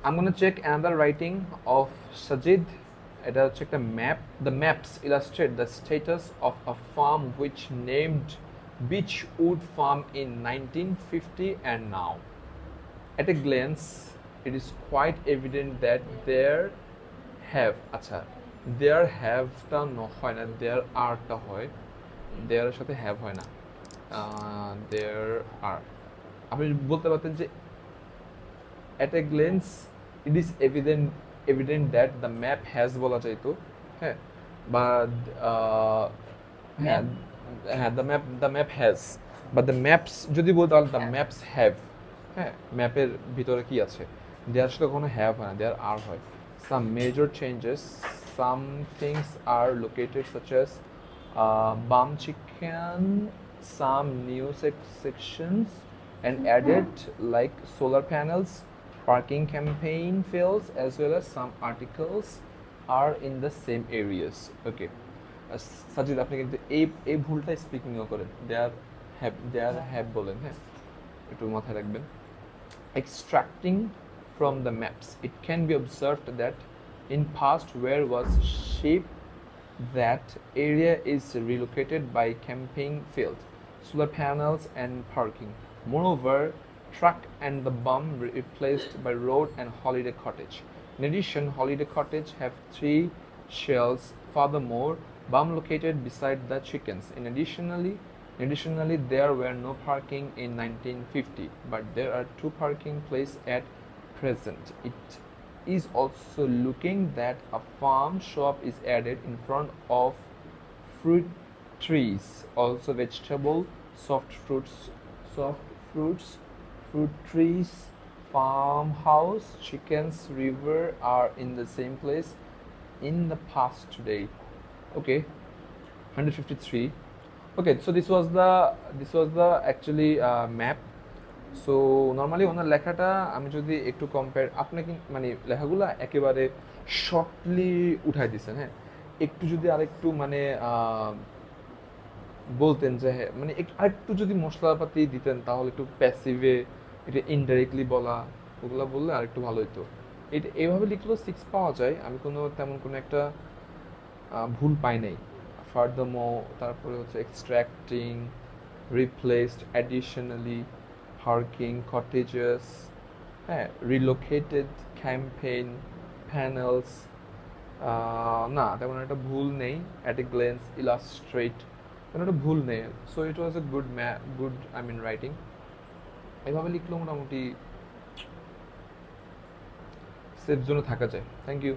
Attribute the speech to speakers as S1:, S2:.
S1: I'm gonna check another writing of Sajid. এটা হচ্ছে একটা map. The maps illustrate the status of a farm which named Beechwood Farm in 1950 and now. At a glance, it is quite evident that there have আচ্ছা there have-টা হয় না, there are-টা হয়, there এর সাথে have হয় না, there are. আপনি বলতে পারতেন যে at a glance it is evident that the map has বলা যাইতো, হ্যাঁ, বা হ্যাঁ, হ্যাঁ, the map has, but the maps যদি বলতে তাহলে the maps have, হ্যাঁ, ম্যাপের ভিতরে কি আছে, দেয়ার আসলে কখনো have হয় না, দেয়ার are হয়. Some major changes, some things are located such as bum chicken, some new sections and added like solar panels, parking campaign fields, as well as some articles are in the same areas. Okay. Sajid আপনি কিন্তু এই ভুলটা স্পিকিংও করেন, there have বলেন, হ্যাঁ, একটু মাথায় রাখবেন. Extracting from the maps, it can be observed that in past where was sheep, that area is relocated by camping field, solar panels and parking. Moreover, truck and the bum replaced by road and holiday cottage. In addition, holiday cottage have 3 shells. Furthermore, bum located beside the chickens. Additionally, there were no parking in 1950, but there are 2 parking places at present. It is also looking that a farm shop is added in front of fruit trees, also vegetable, soft fruits, fruit trees, farmhouse, chickens, river are in the same place in the past today. Okay, 153. Okay, so this was the actually map. So normally ওনার লেখাটা আমি যদি একটু compare, আপনাকে মানে লেখাগুলো একেবারে shortly উঠাই দিচ্ছেন, হ্যাঁ, একটু যদি আরেকটু মানে বলতেন যে হ্যাঁ মানে আরেকটু যদি মশলাপাতি দিতেন তাহলে একটু প্যাসিভে এটা ইনডাইরেক্টলি বলা ওগুলো বললে আরেকটু ভালো হতো. এটা এইভাবে লিখলেও 6 পাওয়া যায়, আমি তেমন কোনো একটা ভুল পাই নাই. ফার্দারমোর, তারপরে হচ্ছে এক্সট্র্যাক্টিং, রিপ্লেসড, অ্যাডিশনালি, parking, cottages, হ্যাঁ, relocated, campaign, panels, না তেমন একটা ভুল নেই. at a glance, illustrate, তেমন একটা ভুল নেই. So it was a good I mean writing. এভাবে লিখলেও মোটামুটি সেফ জোনে থাকা যায়. Thank you.